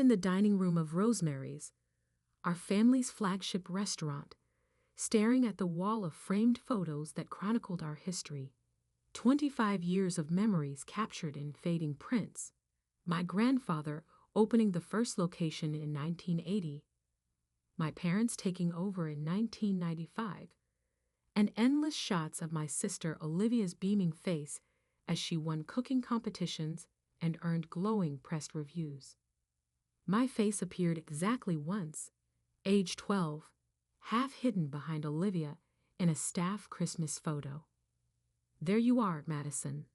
in the dining room of Rosemary's, our family's flagship restaurant, staring at the wall of framed photos that chronicled our history. 25 years of memories captured in fading prints. My grandfather opening the first location in 1980. My parents taking over in 1995. And endless shots of my sister Olivia's beaming face as she won cooking competitions and earned glowing press reviews. My face appeared exactly once, age 12, half hidden behind Olivia in a staff Christmas photo. There you are, Madison.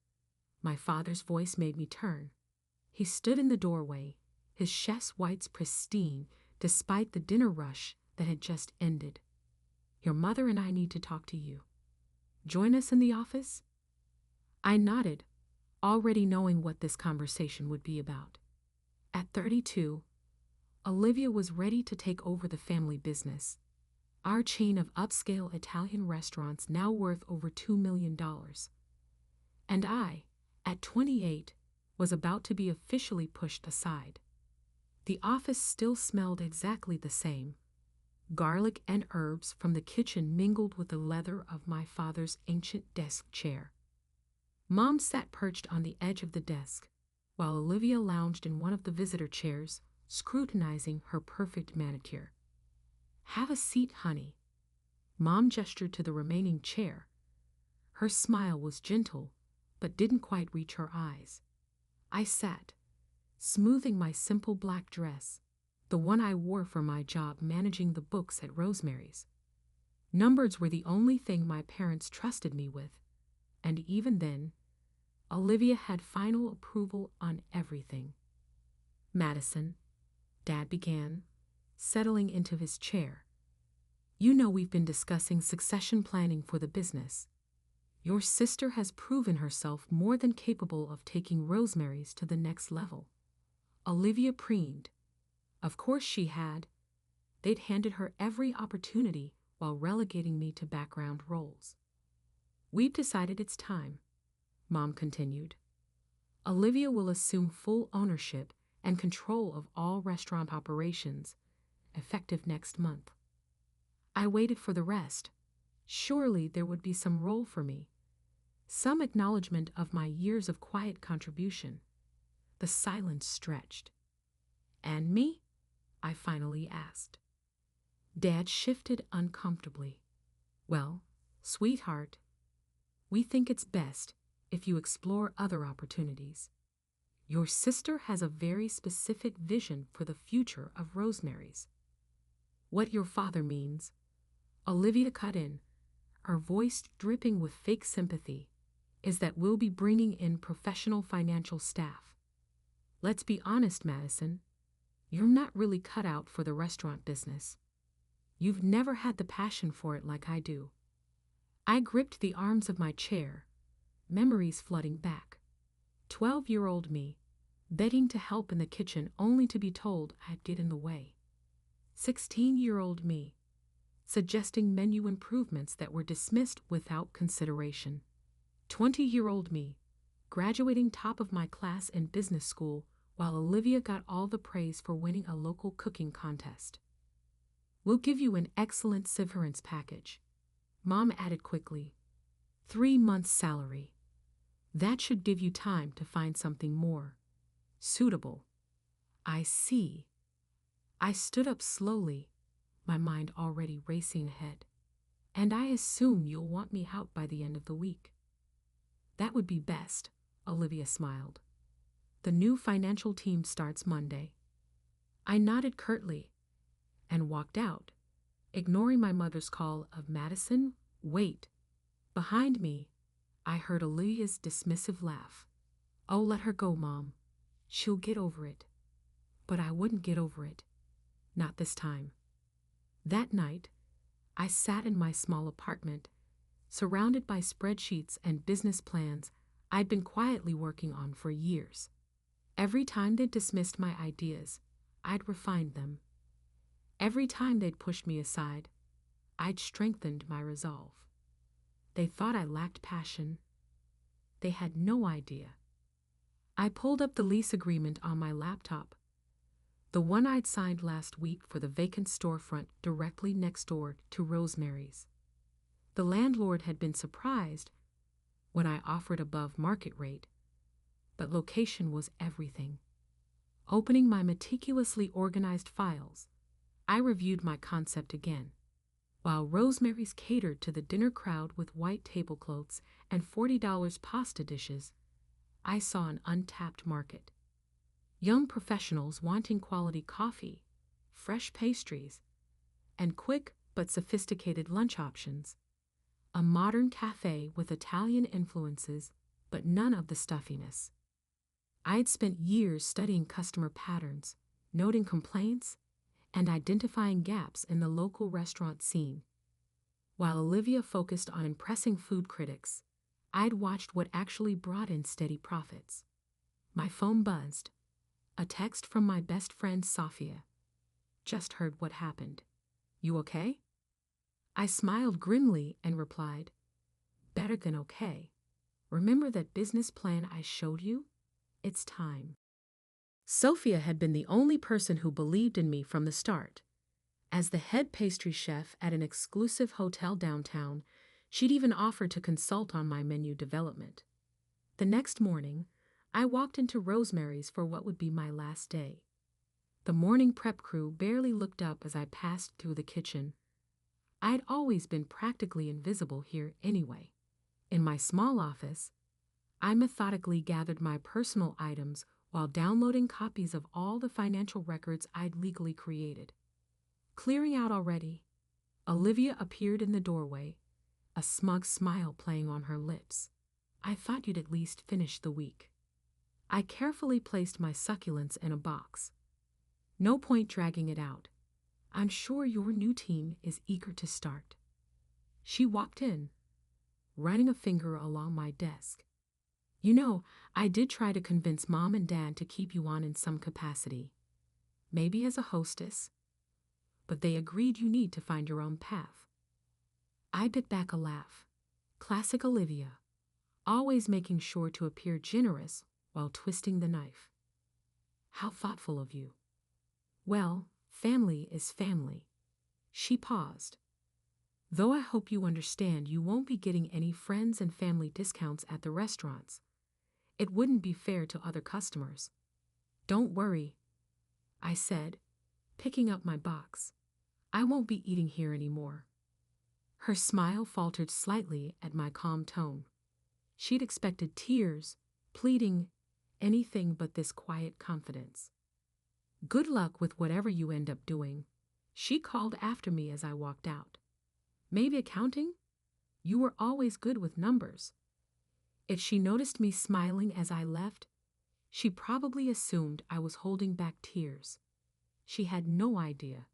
My father's voice made me turn. He stood in the doorway, his chest whites pristine despite the dinner rush that had just ended. Your mother and I need to talk to you. Join us in the office? I nodded, already knowing what this conversation would be about. At 32, Olivia was ready to take over the family business, our chain of upscale Italian restaurants now worth over $2 million. And I, at 28, was about to be officially pushed aside. The office still smelled exactly the same. Garlic and herbs from the kitchen mingled with the leather of my father's ancient desk chair. Mom sat perched on the edge of the desk, while Olivia lounged in one of the visitor chairs, scrutinizing her perfect manicure. Have a seat, honey. Mom gestured to the remaining chair. Her smile was gentle, but didn't quite reach her eyes. I sat, smoothing my simple black dress, the one I wore for my job managing the books at Rosemary's. Numbers were the only thing my parents trusted me with, and even then, Olivia had final approval on everything. Madison, Dad began, settling into his chair. You know we've been discussing succession planning for the business. Your sister has proven herself more than capable of taking Rosemary's to the next level. Olivia preened. Of course she had. They'd handed her every opportunity while relegating me to background roles. We've decided it's time, Mom continued. Olivia will assume full ownership and control of all restaurant operations, effective next month. I waited for the rest. Surely there would be some role for me. Some acknowledgement of my years of quiet contribution. The silence stretched. And me? I finally asked. Dad shifted uncomfortably. Well, sweetheart, we think it's best if you explore other opportunities. Your sister has a very specific vision for the future of Rosemary's. What your father means, Olivia cut in, her voice dripping with fake sympathy, is that we'll be bringing in professional financial staff. Let's be honest, Madison. You're not really cut out for the restaurant business. You've never had the passion for it like I do. I gripped the arms of my chair, memories flooding back. 12-year-old me, begging to help in the kitchen only to be told I'd get in the way. 16-year-old me, suggesting menu improvements that were dismissed without consideration. 20-year-old me, graduating top of my class in business school while Olivia got all the praise for winning a local cooking contest. We'll give you an excellent severance package, Mom added quickly. 3 months' salary. That should give you time to find something more suitable. I see. I stood up slowly, my mind already racing ahead. And I assume you'll want me out by the end of the week. That would be best, Olivia smiled. The new financial team starts Monday. I nodded curtly and walked out, ignoring my mother's call of Madison, wait. Behind me, I heard Olivia's dismissive laugh. Oh, let her go, Mom. She'll get over it. But I wouldn't get over it. Not this time. That night, I sat in my small apartment, surrounded by spreadsheets and business plans I'd been quietly working on for years. Every time they dismissed my ideas, I'd refined them. Every time they'd pushed me aside, I'd strengthened my resolve. They thought I lacked passion. They had no idea. I pulled up the lease agreement on my laptop, The one I'd signed last week for the vacant storefront directly next door to Rosemary's. The landlord had been surprised when I offered above market rate, but location was everything. Opening my meticulously organized files, I reviewed my concept again. While Rosemary's catered to the dinner crowd with white tablecloths and $40 pasta dishes, I saw an untapped market. Young professionals wanting quality coffee, fresh pastries, and quick but sophisticated lunch options. A modern cafe with Italian influences, but none of the stuffiness. I'd spent years studying customer patterns, noting complaints, and identifying gaps in the local restaurant scene. While Olivia focused on impressing food critics, I'd watched what actually brought in steady profits. My phone buzzed. A text from my best friend Sofia. Just heard what happened. You okay? I smiled grimly and replied, better than okay. Remember that business plan I showed you? It's time. Sophia had been the only person who believed in me from the start. As the head pastry chef at an exclusive hotel downtown, she'd even offered to consult on my menu development. The next morning, I walked into Rosemary's for what would be my last day. The morning prep crew barely looked up as I passed through the kitchen. I'd always been practically invisible here anyway. In my small office, I methodically gathered my personal items while downloading copies of all the financial records I'd legally created. Clearing out already, Olivia appeared in the doorway, a smug smile playing on her lips. I thought you'd at least finish the week. I carefully placed my succulents in a box. No point dragging it out. I'm sure your new team is eager to start. She walked in, running a finger along my desk. You know, I did try to convince Mom and Dad to keep you on in some capacity. Maybe as a hostess, but they agreed you need to find your own path. I bit back a laugh. Classic Olivia, always making sure to appear generous while twisting the knife. How thoughtful of you. Well, family is family. She paused. Though I hope you understand you won't be getting any friends and family discounts at the restaurants. It wouldn't be fair to other customers. Don't worry, I said, picking up my box. I won't be eating here anymore. Her smile faltered slightly at my calm tone. She'd expected tears, pleading, anything but this quiet confidence. Good luck with whatever you end up doing, she called after me as I walked out. Maybe accounting? You were always good with numbers. If she noticed me smiling as I left, she probably assumed I was holding back tears. She had no idea.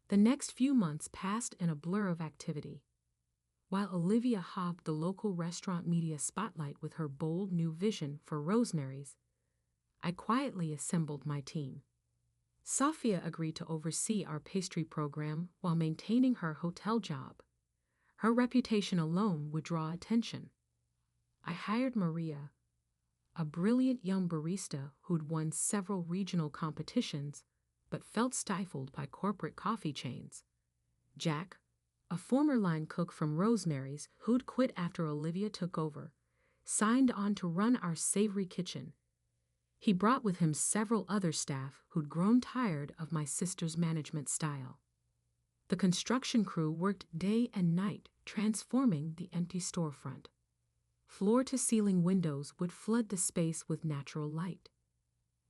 The next few months passed in a blur of activity. While Olivia hogged the local restaurant media spotlight with her bold new vision for Rosemary's, I quietly assembled my team. Sofia agreed to oversee our pastry program while maintaining her hotel job. Her reputation alone would draw attention. I hired Maria, a brilliant young barista who'd won several regional competitions but felt stifled by corporate coffee chains. Jack, a former line cook from Rosemary's who'd quit after Olivia took over, signed on to run our savory kitchen. He brought with him several other staff who'd grown tired of my sister's management style. The construction crew worked day and night transforming the empty storefront. Floor-to-ceiling windows would flood the space with natural light.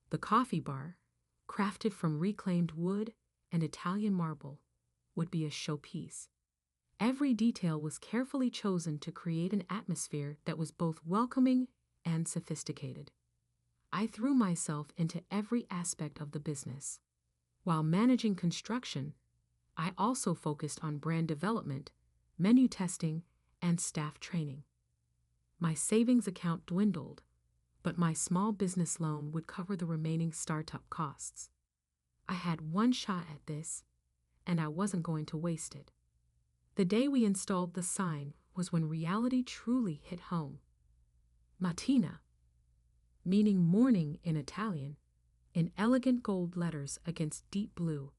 The coffee bar, crafted from reclaimed wood and Italian marble, would be a showpiece. Every detail was carefully chosen to create an atmosphere that was both welcoming and sophisticated. I threw myself into every aspect of the business. While managing construction, I also focused on brand development, menu testing, and staff training. My savings account dwindled, but my small business loan would cover the remaining startup costs. I had one shot at this, and I wasn't going to waste it. The day we installed the sign was when reality truly hit home. Mattina, meaning morning in Italian, in elegant gold letters against deep blue.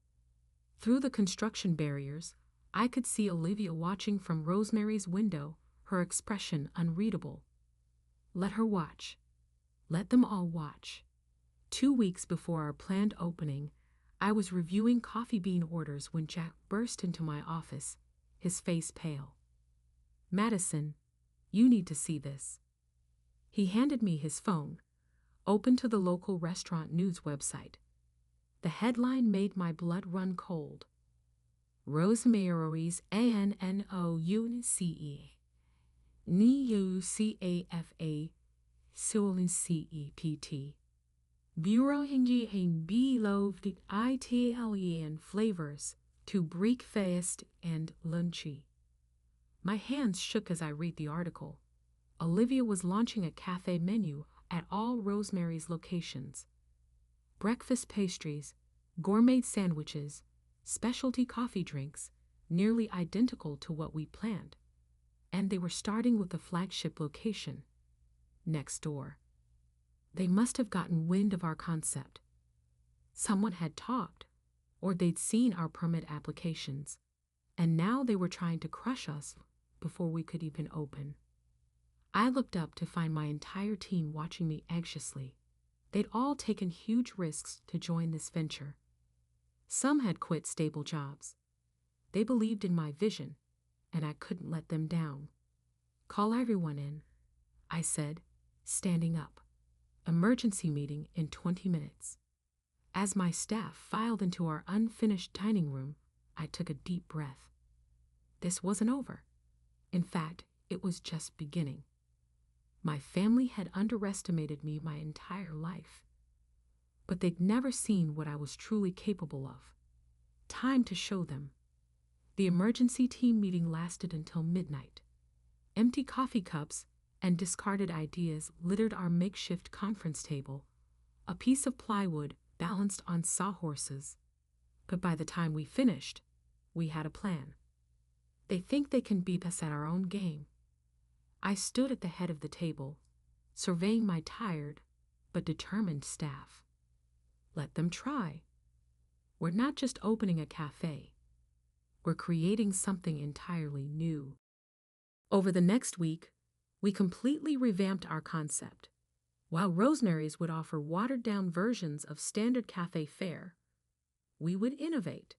Through the construction barriers, I could see Olivia watching from Rosemary's window, her expression unreadable. Let her watch. Let them all watch. 2 weeks before our planned opening, I was reviewing coffee bean orders when Jack burst into my office, his face pale. "Madison, you need to see this." He handed me his phone, open to the local restaurant news website. The headline made my blood run cold. Rosemary's ANNOUNCE NEUCAFA CEPT Bureau Hingy and Beloved Italian flavors to breakfast and lunchy. My hands shook as I read the article. Olivia was launching a cafe menu at all Rosemary's locations. Breakfast pastries, gourmet sandwiches, specialty coffee drinks, nearly identical to what we planned. And they were starting with the flagship location, next door. They must have gotten wind of our concept. Someone had talked, or they'd seen our permit applications, and now they were trying to crush us before we could even open. I looked up to find my entire team watching me anxiously. They'd all taken huge risks to join this venture. Some had quit stable jobs. They believed in my vision, and I couldn't let them down. "Call everyone in," I said, standing up. "Emergency meeting in 20 minutes. As my staff filed into our unfinished dining room, I took a deep breath. This wasn't over. In fact, it was just beginning. My family had underestimated me my entire life, but they'd never seen what I was truly capable of. Time to show them. The emergency team meeting lasted until midnight. Empty coffee cups and discarded ideas littered our makeshift conference table, a piece of plywood balanced on sawhorses. But by the time we finished, we had a plan. They think they can beat us at our own game. I stood at the head of the table, surveying my tired but determined staff. Let them try. We're not just opening a cafe. We're creating something entirely new. Over the next week, we completely revamped our concept. While Rosemary's would offer watered-down versions of standard cafe fare, we would innovate.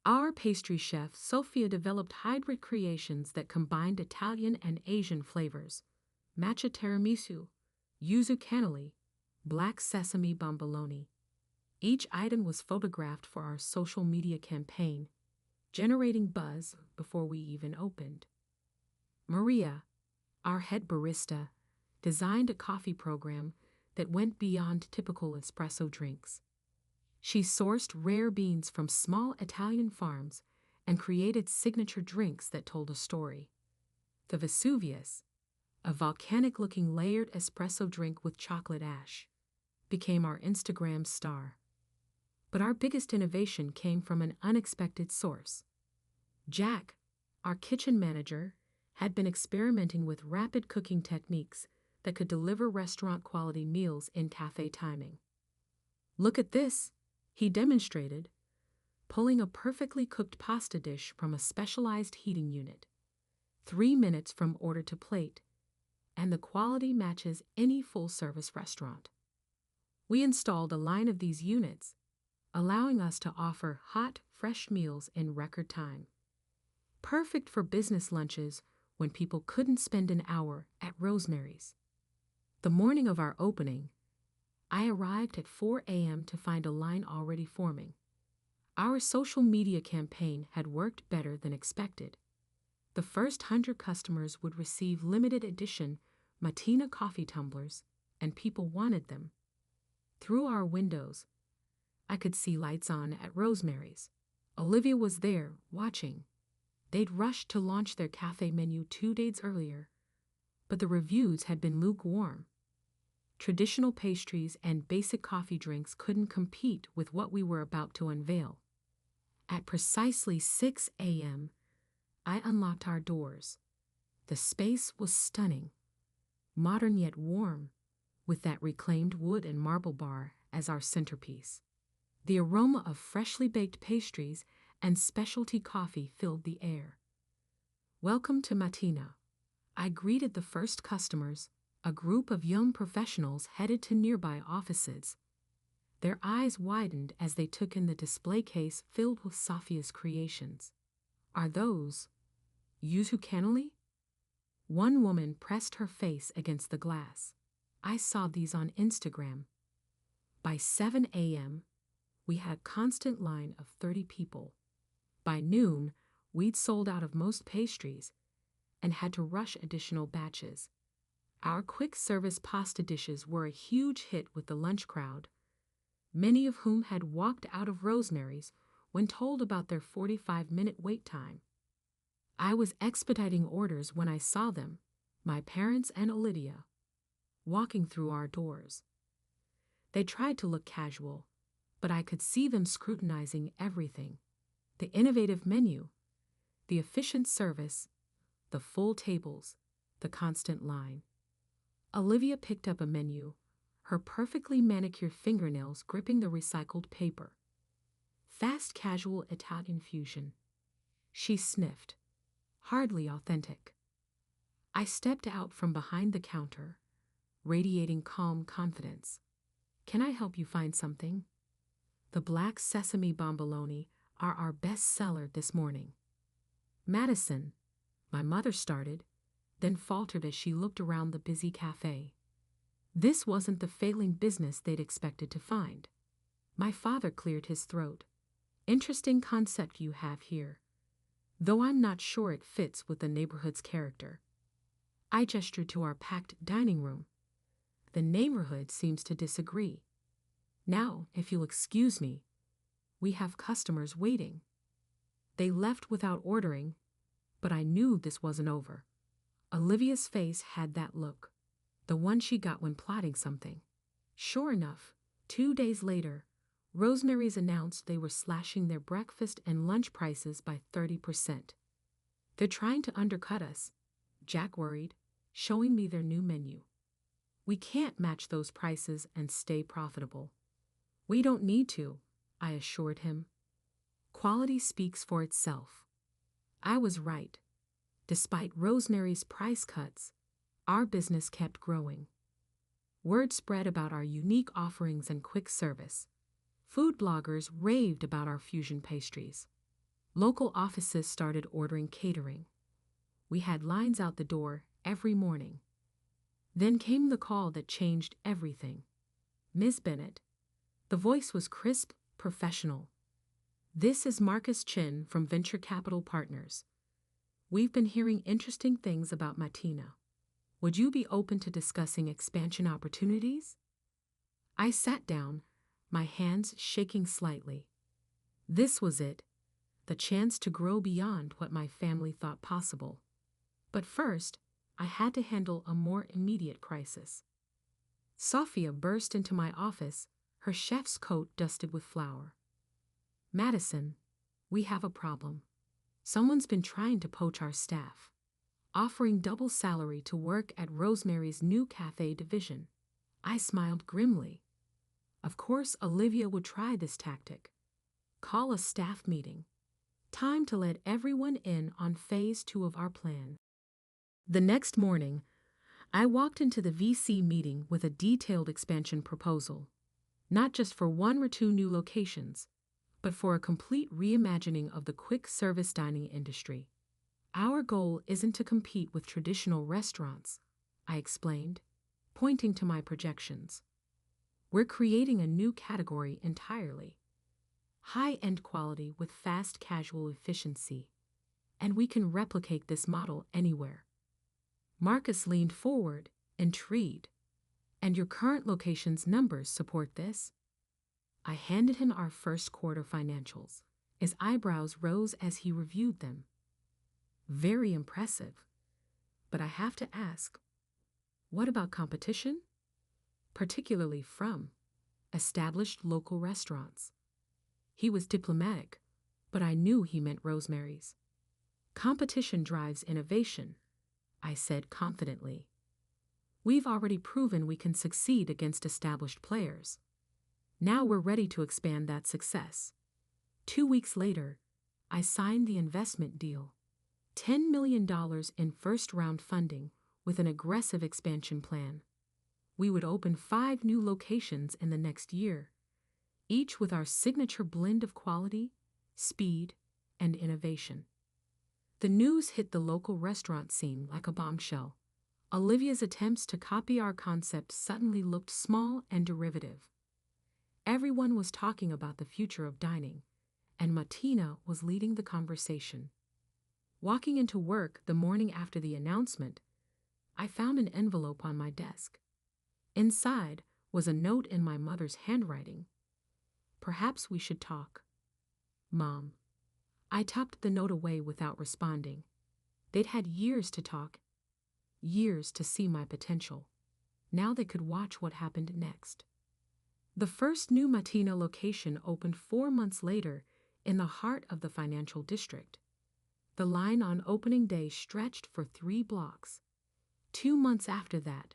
Our pastry chef, Sophia, developed hybrid creations that combined Italian and Asian flavors: matcha tiramisu, yuzu cannoli, black sesame bomboloni. Each item was photographed for our social media campaign, generating buzz before we even opened. Maria, our head barista, designed a coffee program that went beyond typical espresso drinks. She sourced rare beans from small Italian farms and created signature drinks that told a story. The Vesuvius, a volcanic-looking layered espresso drink with chocolate ash, became our Instagram star. But our biggest innovation came from an unexpected source. Jack, our kitchen manager, had been experimenting with rapid cooking techniques that could deliver restaurant-quality meals in cafe timing. "Look at this," he demonstrated, pulling a perfectly cooked pasta dish from a specialized heating unit. 3 minutes from order to plate, and the quality matches any full-service restaurant. We installed a line of these units, allowing us to offer hot, fresh meals in record time. Perfect for business lunches when people couldn't spend an hour at Rosemary's. The morning of our opening, I arrived at 4 a.m. to find a line already forming. Our social media campaign had worked better than expected. The first 100 customers would receive limited edition Matina coffee tumblers, and people wanted them. Through our windows, I could see lights on at Rosemary's. Olivia was there, watching. They'd rushed to launch their cafe menu 2 days earlier, but the reviews had been lukewarm. Traditional pastries and basic coffee drinks couldn't compete with what we were about to unveil. At precisely 6 a.m., I unlocked our doors. The space was stunning, modern yet warm, with that reclaimed wood and marble bar as our centerpiece. The aroma of freshly baked pastries and specialty coffee filled the air. "Welcome to Matina," I greeted the first customers, a group of young professionals headed to nearby offices. Their eyes widened as they took in the display case filled with Sophia's creations. "Are those Yuzu cannoli?" One woman pressed her face against the glass. "I saw these on Instagram." By 7 a.m., we had a constant line of 30 people. By noon, we'd sold out of most pastries and had to rush additional batches. Our quick service pasta dishes were a huge hit with the lunch crowd, many of whom had walked out of Rosemary's when told about their 45-minute wait time. I was expediting orders when I saw them, my parents and Olivia, walking through our doors. They tried to look casual, but I could see them scrutinizing everything: the innovative menu, the efficient service, the full tables, the constant line. Olivia picked up a menu, her perfectly manicured fingernails gripping the recycled paper. "Fast casual Italian fusion." She sniffed. "Hardly authentic." I stepped out from behind the counter, radiating calm confidence. "Can I help you find something?" "The black sesame bomboloni are our best seller this morning." "Madison," my mother started, then faltered as she looked around the busy cafe. This wasn't the failing business they'd expected to find. My father cleared his throat. "Interesting concept you have here, though I'm not sure it fits with the neighborhood's character." I gestured to our packed dining room. "The neighborhood seems to disagree. Now, if you'll excuse me, we have customers waiting." They left without ordering, but I knew this wasn't over. Olivia's face had that look, the one she got when plotting something. Sure enough, 2 days later, Rosemary's announced they were slashing their breakfast and lunch prices by 30%. "They're trying to undercut us," Jack worried, showing me their new menu. "We can't match those prices and stay profitable." "We don't need to," I assured him. "Quality speaks for itself." I was right. Despite Rosemary's price cuts, our business kept growing. Word spread about our unique offerings and quick service. Food bloggers raved about our fusion pastries. Local offices started ordering catering. We had lines out the door every morning. Then came the call that changed everything. "Ms. Bennett." The voice was crisp, professional. "This is Marcus Chin from Venture Capital Partners. We've been hearing interesting things about Matina. Would you be open to discussing expansion opportunities?" I sat down, my hands shaking slightly. This was it, the chance to grow beyond what my family thought possible. But first, I had to handle a more immediate crisis. Sophia burst into my office, her chef's coat dusted with flour. "Madison, we have a problem. Someone's been trying to poach our staff, offering double salary to work at Rosemary's new cafe division." I smiled grimly. Of course Olivia would try this tactic. Call a staff meeting. Time to let everyone in on phase 2 of our plan. The next morning, I walked into the VC meeting with a detailed expansion proposal, not just for 1 or 2 new locations, but for a complete reimagining of the quick service dining industry. "Our goal isn't to compete with traditional restaurants," I explained, pointing to my projections. "We're creating a new category entirely. High-end quality with fast casual efficiency. And we can replicate this model anywhere." Marcus leaned forward, intrigued. "And your current location's numbers support this?" I handed him our first quarter financials. His eyebrows rose as he reviewed them. "Very impressive. But I have to ask, what about competition? Particularly from established local restaurants." He was diplomatic, but I knew he meant Rosemary's. "Competition drives innovation," I said confidently. "We've already proven we can succeed against established players." Now we're ready to expand that success. 2 weeks later, I signed the investment deal. $10 million in first-round funding with an aggressive expansion plan. We would open 5 new locations in the next year, each with our signature blend of quality, speed, and innovation. The news hit the local restaurant scene like a bombshell. Olivia's attempts to copy our concept suddenly looked small and derivative. Everyone was talking about the future of dining, and Martina was leading the conversation. Walking into work the morning after the announcement, I found an envelope on my desk. Inside was a note in my mother's handwriting. "Perhaps we should talk." "Mom." I tucked the note away without responding. They'd had years to talk, years to see my potential. Now they could watch what happened next. The first new Martina location opened 4 months later in the heart of the financial district. The line on opening day stretched for 3 blocks. 2 months after that,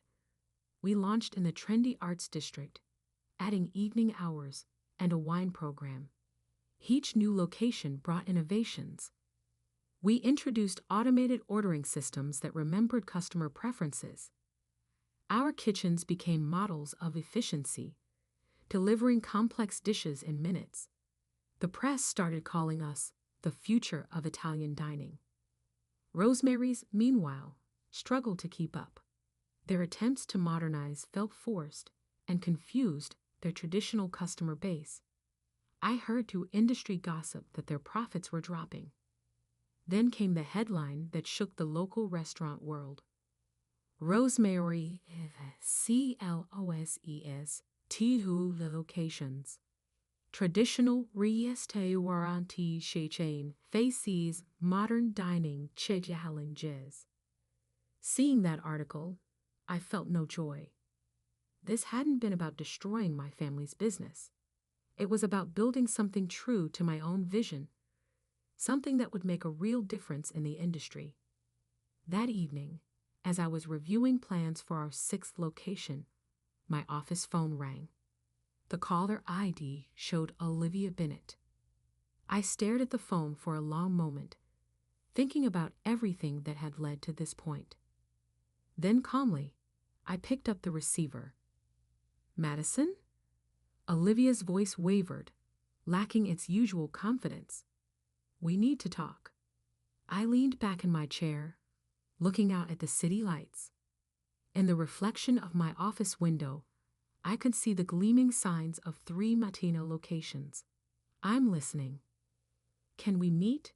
we launched in the trendy arts district, adding evening hours and a wine program. Each new location brought innovations. We introduced automated ordering systems that remembered customer preferences. Our kitchens became models of efficiency, delivering complex dishes in minutes. The press started calling us the future of Italian dining. Rosemary's, meanwhile, struggled to keep up. Their attempts to modernize felt forced and confused their traditional customer base. I heard through industry gossip that their profits were dropping. Then came the headline that shook the local restaurant world. Rosemary closes 2 locations. Traditional restaurant chain faces modern dining challenges. Seeing that article, I felt no joy. This hadn't been about destroying my family's business. It was about building something true to my own vision, something that would make a real difference in the industry. That evening, as I was reviewing plans for our 6th location, my office phone rang. The caller ID showed Olivia Bennett. I stared at the phone for a long moment, thinking about everything that had led to this point. Then calmly, I picked up the receiver. "Madison?" Olivia's voice wavered, lacking its usual confidence. "We need to talk." I leaned back in my chair, looking out at the city lights. In the reflection of my office window, I could see the gleaming signs of 3 Martina locations. "I'm listening." "Can we meet?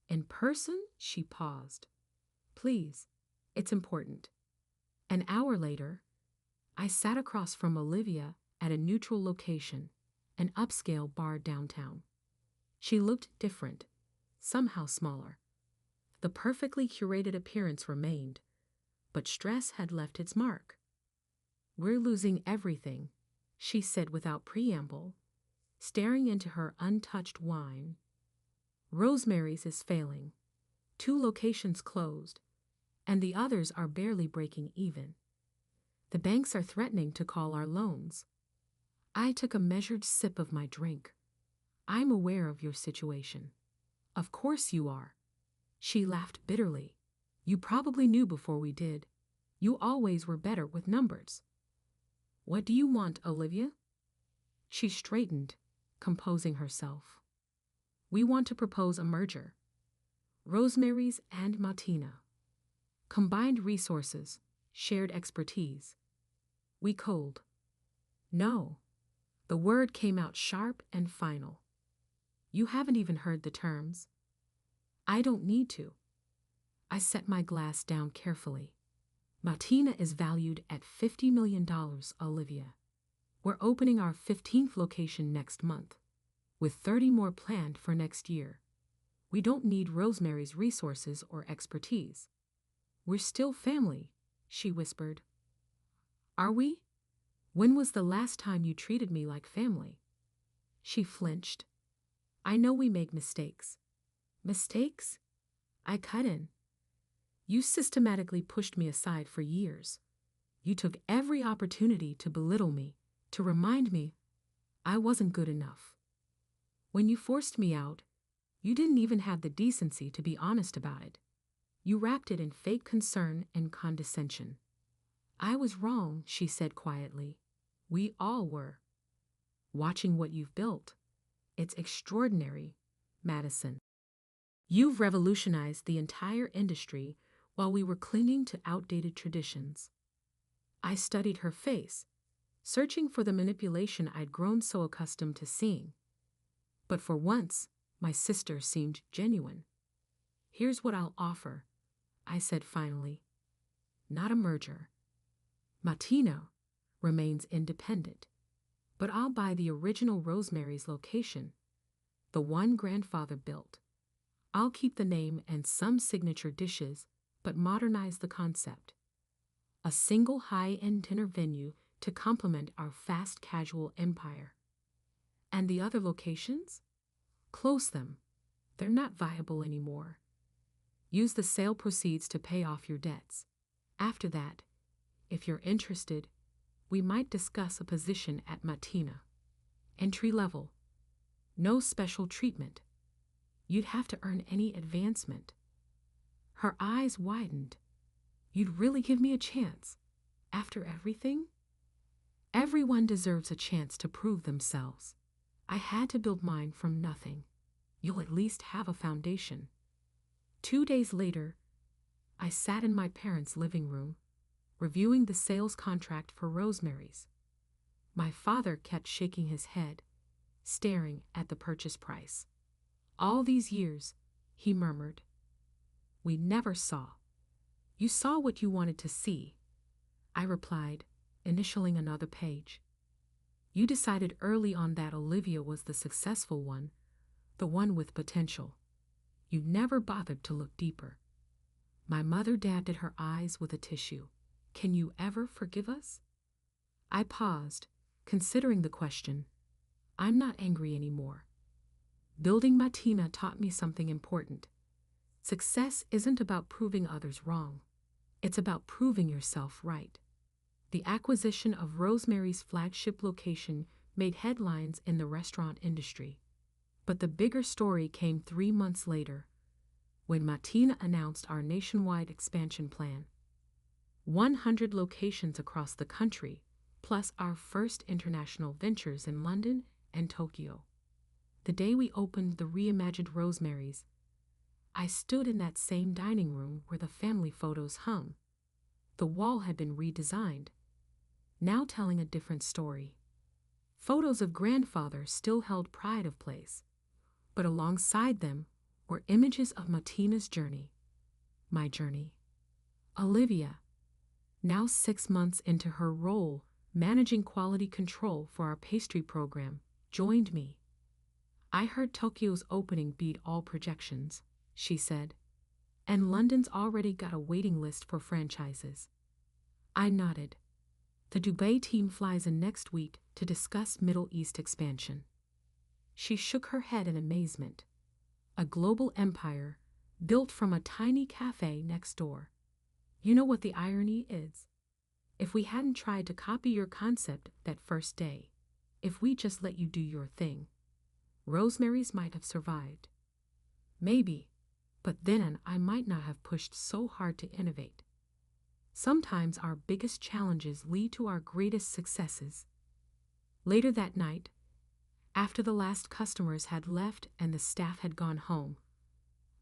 In person?" She paused. "Please, it's important." An hour later, I sat across from Olivia at a neutral location, an upscale bar downtown. She looked different, somehow smaller. The perfectly curated appearance remained, but stress had left its mark. "We're losing everything," she said without preamble, staring into her untouched wine. "Rosemary's is failing. 2 locations closed, and the others are barely breaking even. The banks are threatening to call our loans." I took a measured sip of my drink. "I'm aware of your situation." "Of course you are." She laughed bitterly. "You probably knew before we did. You always were better with numbers." "What do you want, Olivia?" She straightened, composing herself. "We want to propose a merger. Rosemary's and Martina. Combined resources, shared expertise." We cold. "No." The word came out sharp and final. "You haven't even heard the terms." "I don't need to." I set my glass down carefully. "Martina is valued at $50 million, Olivia. We're opening our 15th location next month, with 30 more planned for next year. We don't need Rosemary's resources or expertise. We're still family," she whispered. "Are we? When was the last time you treated me like family?" She flinched. "I know we make mistakes." "Mistakes?" I cut in. "You systematically pushed me aside for years. You took every opportunity to belittle me, to remind me." I wasn't good enough. When you forced me out, you didn't even have the decency to be honest about it. You wrapped it in fake concern and condescension. I was wrong, she said quietly. We all were. Watching what you've built. It's extraordinary, Madison. You've revolutionized the entire industry while we were clinging to outdated traditions. I studied her face, searching for the manipulation I'd grown so accustomed to seeing. But for once, my sister seemed genuine. Here's what I'll offer, I said finally. Not a merger. Matina remains independent, but I'll buy the original Rosemary's location, the one grandfather built. I'll keep the name and some signature dishes, but modernize the concept. A single high-end dinner venue to complement our fast casual empire. And the other locations? Close them. They're not viable anymore. Use the sale proceeds to pay off your debts. After that, if you're interested, we might discuss a position at Matina. Entry level. No special treatment. You'd have to earn any advancement. Her eyes widened. You'd really give me a chance? After everything? Everyone deserves a chance to prove themselves. I had to build mine from nothing. You'll at least have a foundation. 2 days later, I sat in my parents' living room, reviewing the sales contract for Rosemary's. My father kept shaking his head, staring at the purchase price. All these years, he murmured. We never saw. You saw what you wanted to see, I replied, initialing another page. You decided early on that Olivia was the successful one, the one with potential. You never bothered to look deeper. My mother dabbed at her eyes with a tissue. Can you ever forgive us? I paused, considering the question. I'm not angry anymore. Building Matina taught me something important. Success isn't about proving others wrong. It's about proving yourself right. The acquisition of Rosemary's flagship location made headlines in the restaurant industry. But the bigger story came 3 months later, when Matina announced our nationwide expansion plan. 100 locations across the country, plus our first international ventures in London and Tokyo. The day we opened the reimagined Rosemary's, I stood in that same dining room where the family photos hung. The wall had been redesigned, now telling a different story. Photos of grandfather still held pride of place, but alongside them were images of Matina's journey. My journey. Olivia, now 6 months into her role managing quality control for our pastry program, joined me. I heard Tokyo's opening beat all projections, she said, and London's already got a waiting list for franchises. I nodded. The Dubai team flies in next week to discuss Middle East expansion. She shook her head in amazement. A global empire built from a tiny cafe next door. You know what the irony is? If we hadn't tried to copy your concept that first day, if we just let you do your thing, Rosemary's might have survived. Maybe, but then I might not have pushed so hard to innovate. Sometimes our biggest challenges lead to our greatest successes. Later that night, after the last customers had left and the staff had gone home,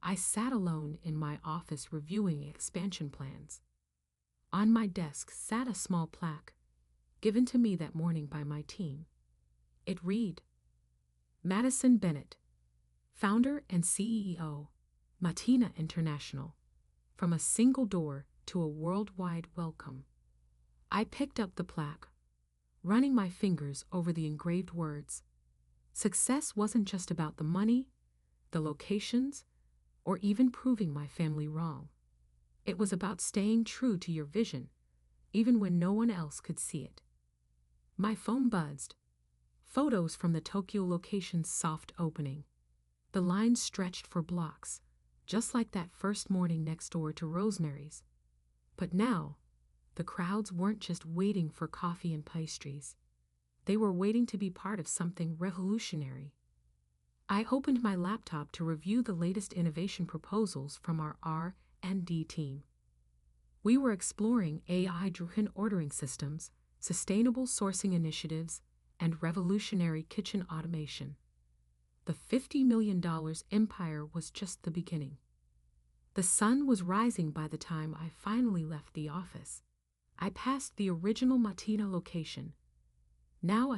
I sat alone in my office reviewing expansion plans. On my desk sat a small plaque, given to me that morning by my team. It read, Madison Bennett, founder and CEO, Matina International, from a single door to a worldwide welcome. I picked up the plaque, running my fingers over the engraved words. Success wasn't just about the money, the locations, or even proving my family wrong. It was about staying true to your vision, even when no one else could see it. My phone buzzed. Photos from the Tokyo location's soft opening. The lines stretched for blocks, just like that first morning next door to Rosemary's. But now, the crowds weren't just waiting for coffee and pastries. They were waiting to be part of something revolutionary. I opened my laptop to review the latest innovation proposals from our R&D team. We were exploring AI-driven ordering systems, sustainable sourcing initiatives, and revolutionary kitchen automation. The $50 million empire was just the beginning. The sun was rising by the time I finally left the office. I passed the original Matina location, now a